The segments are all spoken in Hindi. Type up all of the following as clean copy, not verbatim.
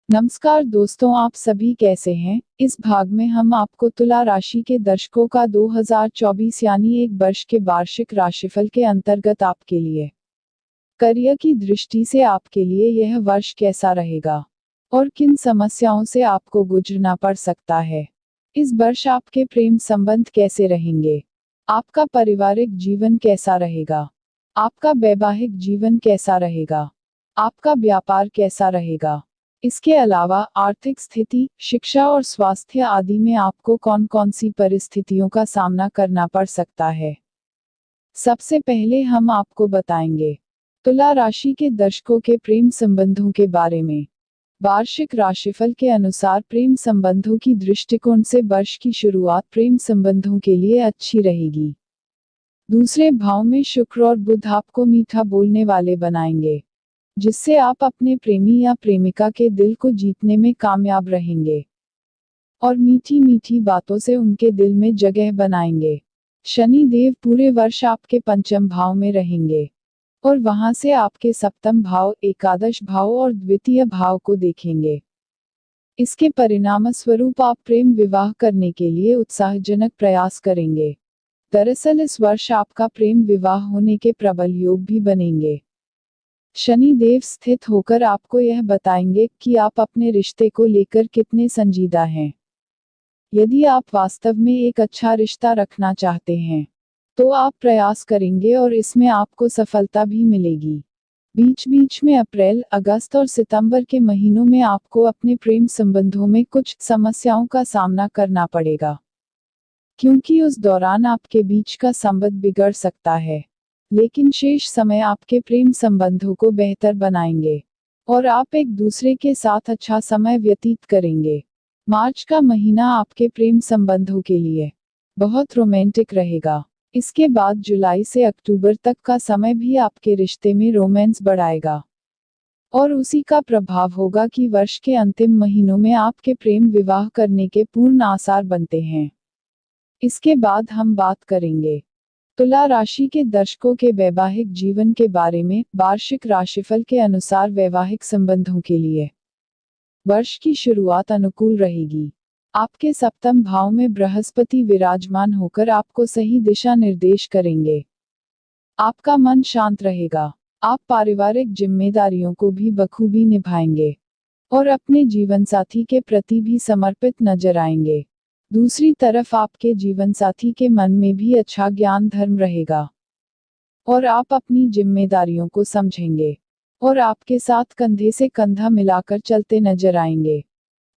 नमस्कार दोस्तों, आप सभी कैसे हैं। इस भाग में हम आपको तुला राशि के दर्शकों का 2024 यानी एक वर्ष के वार्षिक राशिफल के अंतर्गत आपके लिए करियर की दृष्टि से आपके लिए यह वर्ष कैसा रहेगा और किन समस्याओं से आपको गुजरना पड़ सकता है। इस वर्ष आपके प्रेम संबंध कैसे रहेंगे, आपका पारिवारिक जीवन कैसा रहेगा, आपका वैवाहिक जीवन कैसा रहेगा, आपका व्यापार कैसा रहेगा। इसके अलावा आर्थिक स्थिति, शिक्षा और स्वास्थ्य आदि में आपको कौन कौन सी परिस्थितियों का सामना करना पड़ सकता है। सबसे पहले हम आपको बताएंगे तुला राशि के दर्शकों के प्रेम संबंधों के बारे में। वार्षिक राशिफल के अनुसार प्रेम संबंधों की दृष्टिकोण से वर्ष की शुरुआत प्रेम संबंधों के लिए अच्छी रहेगी। दूसरे भाव में शुक्र और बुध आपको मीठा बोलने वाले बनाएंगे, जिससे आप अपने प्रेमी या प्रेमिका के दिल को जीतने में कामयाब रहेंगे और मीठी मीठी बातों से उनके दिल में जगह बनाएंगे। शनि देव पूरे वर्ष आपके पंचम भाव में रहेंगे और वहां से आपके सप्तम भाव, एकादश भाव और द्वितीय भाव को देखेंगे। इसके परिणाम स्वरूप आप प्रेम विवाह करने के लिए उत्साहजनक प्रयास करेंगे। दरअसल इस वर्ष आपका प्रेम विवाह होने के प्रबल योग भी बनेंगे। शनि देव स्थित होकर आपको यह बताएंगे कि आप अपने रिश्ते को लेकर कितने संजीदा हैं। यदि आप वास्तव में एक अच्छा रिश्ता रखना चाहते हैं तो आप प्रयास करेंगे और इसमें आपको सफलता भी मिलेगी। बीच बीच में अप्रैल, अगस्त और सितंबर के महीनों में आपको अपने प्रेम संबंधों में कुछ समस्याओं का सामना करना पड़ेगा, क्योंकि उस दौरान आपके बीच का संबंध बिगड़ सकता है। लेकिन शेष समय आपके प्रेम संबंधों को बेहतर बनाएंगे और आप एक दूसरे के साथ अच्छा समय व्यतीत करेंगे। मार्च का महीना आपके प्रेम संबंधों के लिए बहुत रोमांटिक रहेगा। इसके बाद जुलाई से अक्टूबर तक का समय भी आपके रिश्ते में रोमांस बढ़ाएगा और उसी का प्रभाव होगा कि वर्ष के अंतिम महीनों में आपके प्रेम विवाह करने के पूर्ण आसार बनते हैं। इसके बाद हम बात करेंगे तुला राशि के दर्शकों के वैवाहिक जीवन के बारे में। वार्षिक राशिफल के अनुसार वैवाहिक संबंधों के लिए वर्ष की शुरुआत अनुकूल रहेगी। आपके सप्तम भाव में बृहस्पति विराजमान होकर आपको सही दिशा निर्देश करेंगे। आपका मन शांत रहेगा, आप पारिवारिक जिम्मेदारियों को भी बखूबी निभाएंगे और अपने जीवनसाथी के प्रति भी समर्पित नजर आएंगे। दूसरी तरफ आपके जीवनसाथी के मन में भी अच्छा ज्ञान धर्म रहेगा और आप अपनी जिम्मेदारियों को समझेंगे और आपके साथ कंधे से कंधा मिलाकर चलते नजर आएंगे।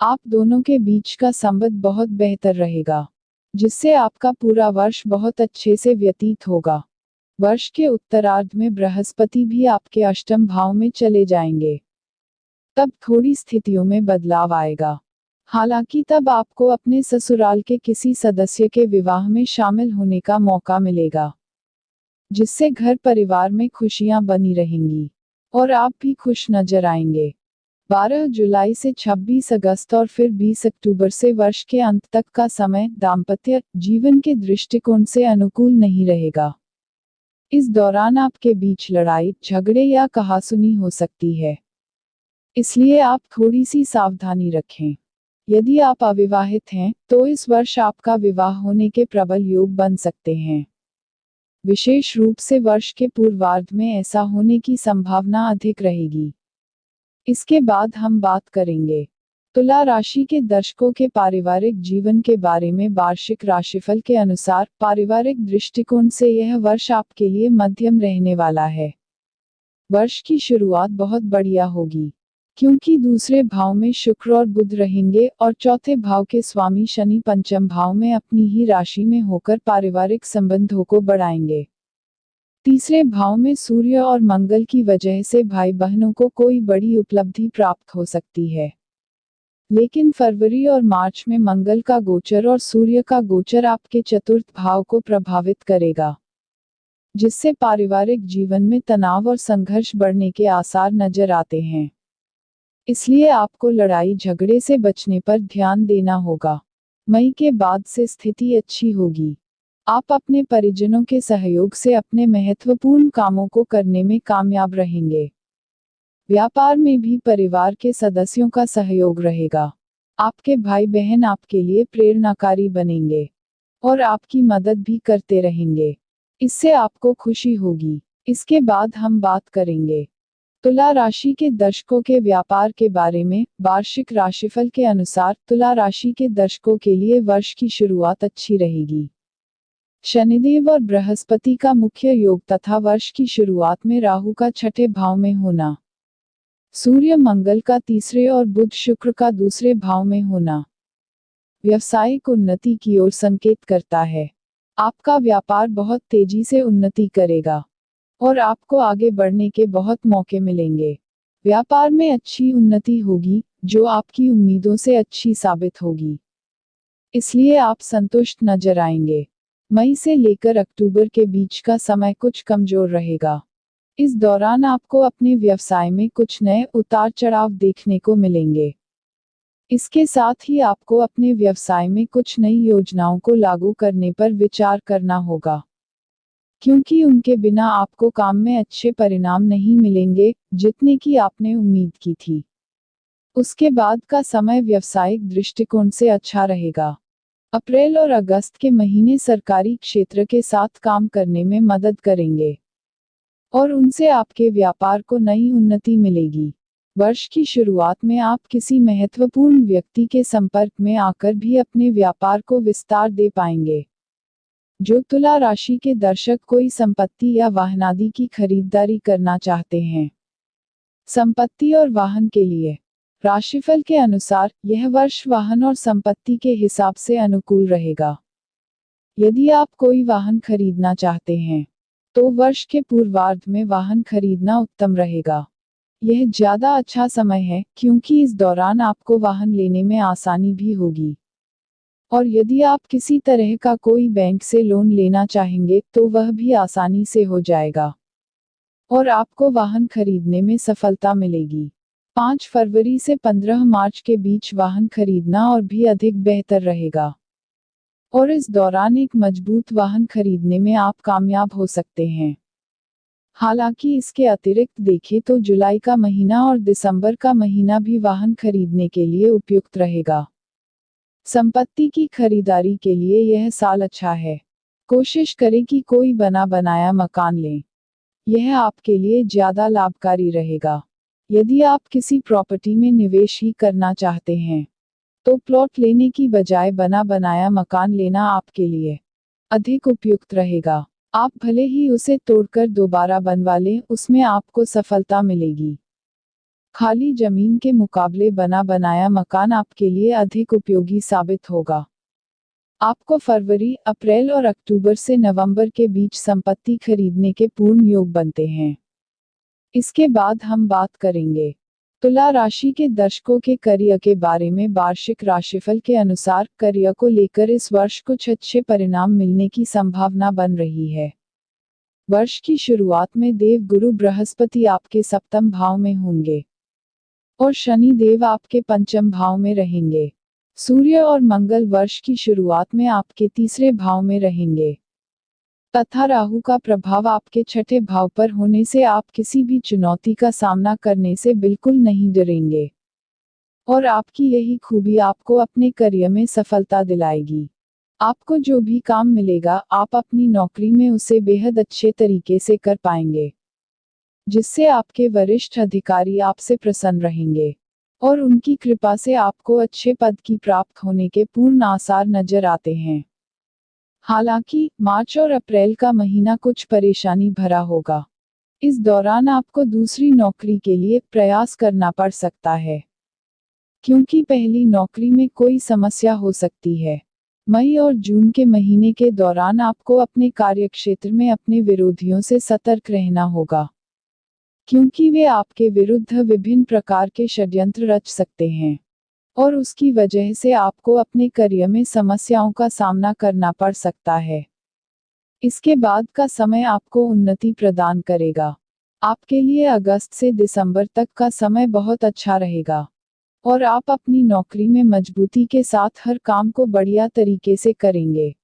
आप दोनों के बीच का संबंध बहुत बेहतर रहेगा, जिससे आपका पूरा वर्ष बहुत अच्छे से व्यतीत होगा। वर्ष के उत्तरार्ध में बृहस्पति भी आपके अष्टम भाव में चले जाएंगे। तब थोड़ी स्थितियों में बदलाव आएगा। हालांकि तब आपको अपने ससुराल के किसी सदस्य के विवाह में शामिल होने का मौका मिलेगा, जिससे घर परिवार में खुशियां बनी रहेंगी और आप भी खुश नजर आएंगे। 12 जुलाई से 26 अगस्त और फिर 20 अक्टूबर से वर्ष के अंत तक का समय दाम्पत्य जीवन के दृष्टिकोण से अनुकूल नहीं रहेगा। इस दौरान आपके बीच लड़ाई, झगड़े या कहासुनी हो सकती है, इसलिए आप थोड़ी सी सावधानी रखें। यदि आप अविवाहित हैं तो इस वर्ष आपका विवाह होने के प्रबल योग बन सकते हैं। विशेष रूप से वर्ष के पूर्वार्ध में ऐसा होने की संभावना अधिक रहेगी। इसके बाद हम बात करेंगे तुला राशि के दर्शकों के पारिवारिक जीवन के बारे में। वार्षिक राशिफल के अनुसार पारिवारिक दृष्टिकोण से यह वर्ष आपके लिए मध्यम रहने वाला है। वर्ष की शुरुआत बहुत बढ़िया होगी, क्योंकि दूसरे भाव में शुक्र और बुध रहेंगे और चौथे भाव के स्वामी शनि पंचम भाव में अपनी ही राशि में होकर पारिवारिक संबंधों को बढ़ाएंगे। तीसरे भाव में सूर्य और मंगल की वजह से भाई बहनों को कोई बड़ी उपलब्धि प्राप्त हो सकती है। लेकिन फरवरी और मार्च में मंगल का गोचर और सूर्य का गोचर आपके चतुर्थ भाव को प्रभावित करेगा, जिससे पारिवारिक जीवन में तनाव और संघर्ष बढ़ने के आसार नजर आते हैं। इसलिए आपको लड़ाई झगड़े से बचने पर ध्यान देना होगा। मई के बाद से स्थिति अच्छी होगी। आप अपने परिजनों के सहयोग से अपने महत्वपूर्ण कामों को करने में कामयाब रहेंगे। व्यापार में भी परिवार के सदस्यों का सहयोग रहेगा। आपके भाई बहन आपके लिए प्रेरणाकारी बनेंगे और आपकी मदद भी करते रहेंगे। इससे आपको खुशी होगी। इसके बाद हम बात करेंगे तुला राशि के दर्शकों के व्यापार के बारे में। वार्षिक राशिफल के अनुसार तुला राशि के दर्शकों के लिए वर्ष की शुरुआत अच्छी रहेगी। शनिदेव और बृहस्पति का मुख्य योग तथा वर्ष की शुरुआत में राहु का छठे भाव में होना, सूर्य मंगल का तीसरे और बुध शुक्र का दूसरे भाव में होना व्यावसायिक उन्नति की ओर संकेत करता है। आपका व्यापार बहुत तेजी से उन्नति करेगा और आपको आगे बढ़ने के बहुत मौके मिलेंगे। व्यापार में अच्छी उन्नति होगी जो आपकी उम्मीदों से अच्छी साबित होगी, इसलिए आप संतुष्ट नजर आएंगे। मई से लेकर अक्टूबर के बीच का समय कुछ कमजोर रहेगा। इस दौरान आपको अपने व्यवसाय में कुछ नए उतार चढ़ाव देखने को मिलेंगे। इसके साथ ही आपको अपने व्यवसाय में कुछ नई योजनाओं को लागू करने पर विचार करना होगा, क्योंकि उनके बिना आपको काम में अच्छे परिणाम नहीं मिलेंगे जितने की आपने उम्मीद की थी। उसके बाद का समय व्यावसायिक दृष्टिकोण से अच्छा रहेगा। अप्रैल और अगस्त के महीने सरकारी क्षेत्र के साथ काम करने में मदद करेंगे और उनसे आपके व्यापार को नई उन्नति मिलेगी। वर्ष की शुरुआत में आप किसी महत्वपूर्ण व्यक्ति के संपर्क में आकर भी अपने व्यापार को विस्तार दे पाएंगे। जो तुला राशि के दर्शक कोई संपत्ति या वाहन आदि की खरीदारी करना चाहते हैं, संपत्ति और वाहन के लिए राशिफल के अनुसार यह वर्ष वाहन और संपत्ति के हिसाब से अनुकूल रहेगा। यदि आप कोई वाहन खरीदना चाहते हैं तो वर्ष के पूर्वार्ध में वाहन खरीदना उत्तम रहेगा। यह ज्यादा अच्छा समय है क्योंकि इस दौरान आपको वाहन लेने में आसानी भी होगी। और यदि आप किसी तरह का कोई बैंक से लोन लेना चाहेंगे तो वह भी आसानी से हो जाएगा और आपको वाहन खरीदने में सफलता मिलेगी। 5 फरवरी से 15 मार्च के बीच वाहन खरीदना और भी अधिक बेहतर रहेगा और इस दौरान एक मजबूत वाहन खरीदने में आप कामयाब हो सकते हैं। हालांकि इसके अतिरिक्त देखें तो जुलाई का महीना और दिसंबर का महीना भी वाहन खरीदने के लिए उपयुक्त रहेगा। संपत्ति की खरीदारी के लिए यह साल अच्छा है। कोशिश करें कि कोई बना बनाया मकान लें, यह आपके लिए ज्यादा लाभकारी रहेगा। यदि आप किसी प्रॉपर्टी में निवेश ही करना चाहते हैं तो प्लॉट लेने की बजाय बना बनाया मकान लेना आपके लिए अधिक उपयुक्त रहेगा। आप भले ही उसे तोड़कर दोबारा बनवा लें, उसमें आपको सफलता मिलेगी। खाली जमीन के मुकाबले बना बनाया मकान आपके लिए अधिक उपयोगी साबित होगा। आपको फरवरी, अप्रैल और अक्टूबर से नवंबर के बीच संपत्ति खरीदने के पूर्ण योग बनते हैं। इसके बाद हम बात करेंगे तुला राशि के दर्शकों के करियर के बारे में। वार्षिक राशिफल के अनुसार करियर को लेकर इस वर्ष कुछ अच्छे परिणाम मिलने की संभावना बन रही है। वर्ष की शुरुआत में देव गुरु बृहस्पति आपके सप्तम भाव में होंगे और शनि देव आपके पंचम भाव में रहेंगे। सूर्य और मंगल वर्ष की शुरुआत में आपके तीसरे भाव में रहेंगे तथा राहु का प्रभाव आपके छठे भाव पर होने से आप किसी भी चुनौती का सामना करने से बिल्कुल नहीं डरेंगे और आपकी यही खूबी आपको अपने करियर में सफलता दिलाएगी। आपको जो भी काम मिलेगा आप अपनी नौकरी में उसे बेहद अच्छे तरीके से कर पाएंगे, जिससे आपके वरिष्ठ अधिकारी आपसे प्रसन्न रहेंगे और उनकी कृपा से आपको अच्छे पद की प्राप्त होने के पूर्ण आसार नजर आते हैं। हालांकि मार्च और अप्रैल का महीना कुछ परेशानी भरा होगा। इस दौरान आपको दूसरी नौकरी के लिए प्रयास करना पड़ सकता है, क्योंकि पहली नौकरी में कोई समस्या हो सकती है। मई और जून के महीने के दौरान आपको अपने कार्यक्षेत्र में अपने विरोधियों से सतर्क रहना होगा, क्योंकि वे आपके विरुद्ध विभिन्न प्रकार के षड्यंत्र रच सकते हैं और उसकी वजह से आपको अपने करियर में समस्याओं का सामना करना पड़ सकता है। इसके बाद का समय आपको उन्नति प्रदान करेगा। आपके लिए अगस्त से दिसंबर तक का समय बहुत अच्छा रहेगा और आप अपनी नौकरी में मजबूती के साथ हर काम को बढ़िया तरीके से करेंगे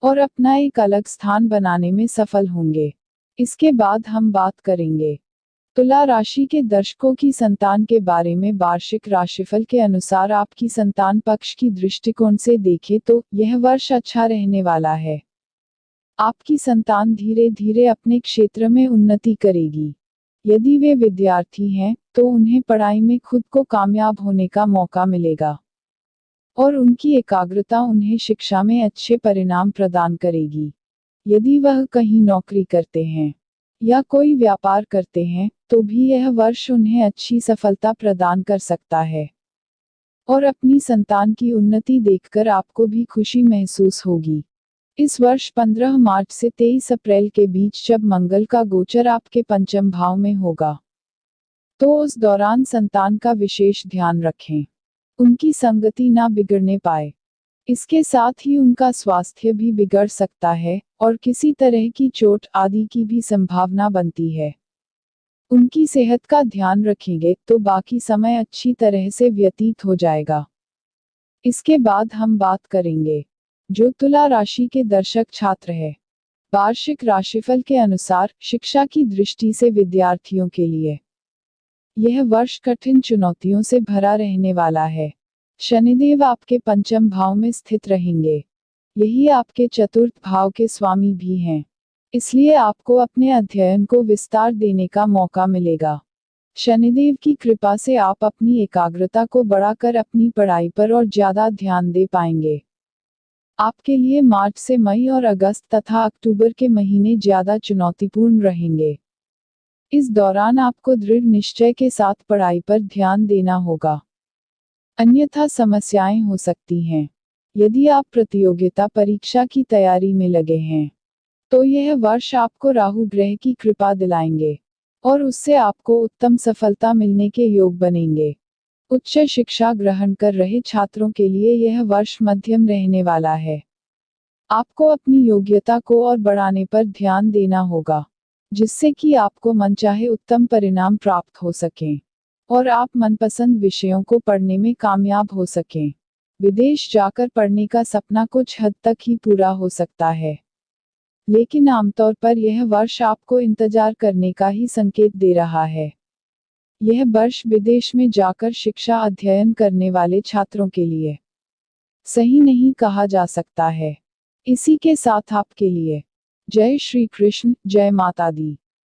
और अपना एक अलग स्थान बनाने में सफल होंगे। इसके बाद हम बात करेंगे तुला राशि के दर्शकों की संतान के बारे में वार्षिक राशिफल के अनुसार आपकी संतान पक्ष की दृष्टिकोण से देखें तो यह वर्ष अच्छा रहने वाला है। आपकी संतान धीरे धीरे अपने क्षेत्र में उन्नति करेगी। यदि वे विद्यार्थी हैं तो उन्हें पढ़ाई में खुद को कामयाब होने का मौका मिलेगा और उनकी एकाग्रता उन्हें शिक्षा में अच्छे परिणाम प्रदान करेगी। यदि वह कहीं नौकरी करते हैं या कोई व्यापार करते हैं तो भी यह वर्ष उन्हें अच्छी सफलता प्रदान कर सकता है और अपनी संतान की उन्नति देखकर आपको भी खुशी महसूस होगी। इस वर्ष 15 मार्च से 23 अप्रैल के बीच जब मंगल का गोचर आपके पंचम भाव में होगा तो उस दौरान संतान का विशेष ध्यान रखें, उनकी संगति ना बिगड़ने पाए। इसके साथ ही उनका स्वास्थ्य भी बिगड़ सकता है और किसी तरह की चोट आदि की भी संभावना बनती है। उनकी सेहत का ध्यान रखेंगे तो बाकी समय अच्छी तरह से व्यतीत हो जाएगा। इसके बाद हम बात करेंगे जो तुला राशि के दर्शक छात्र है। वार्षिक राशिफल के अनुसार शिक्षा की दृष्टि से विद्यार्थियों के लिए यह वर्ष कठिन चुनौतियों से भरा रहने वाला है। शनिदेव आपके पंचम भाव में स्थित रहेंगे। यही आपके चतुर्थ भाव के स्वामी भी हैं। इसलिए आपको अपने अध्ययन को विस्तार देने का मौका मिलेगा। शनिदेव की कृपा से आप अपनी एकाग्रता को बढ़ाकर अपनी पढ़ाई पर और ज्यादा ध्यान दे पाएंगे। आपके लिए मार्च से मई और अगस्त तथा अक्टूबर के महीने ज्यादा चुनौतीपूर्ण रहेंगे। इस दौरान आपको दृढ़ निश्चय के साथ पढ़ाई पर ध्यान देना होगा, अन्यथा समस्याएं हो सकती हैं। यदि आप प्रतियोगिता परीक्षा की तैयारी में लगे हैं तो यह वर्ष आपको राहु ग्रह की कृपा दिलाएंगे और उससे आपको उत्तम सफलता मिलने के योग बनेंगे। उच्च शिक्षा ग्रहण कर रहे छात्रों के लिए यह वर्ष मध्यम रहने वाला है। आपको अपनी योग्यता को और बढ़ाने पर ध्यान देना होगा, जिससे कि आपको मनचाहे उत्तम परिणाम प्राप्त हो सकें और आप मनपसंद विषयों को पढ़ने में कामयाब हो सकें। विदेश जाकर पढ़ने का सपना कुछ हद तक ही पूरा हो सकता है, लेकिन आमतौर पर यह वर्ष आपको इंतजार करने का ही संकेत दे रहा है। यह वर्ष विदेश में जाकर शिक्षा अध्ययन करने वाले छात्रों के लिए सही नहीं कहा जा सकता है। इसी के साथ आपके लिए जय श्री कृष्ण, जय माता दी।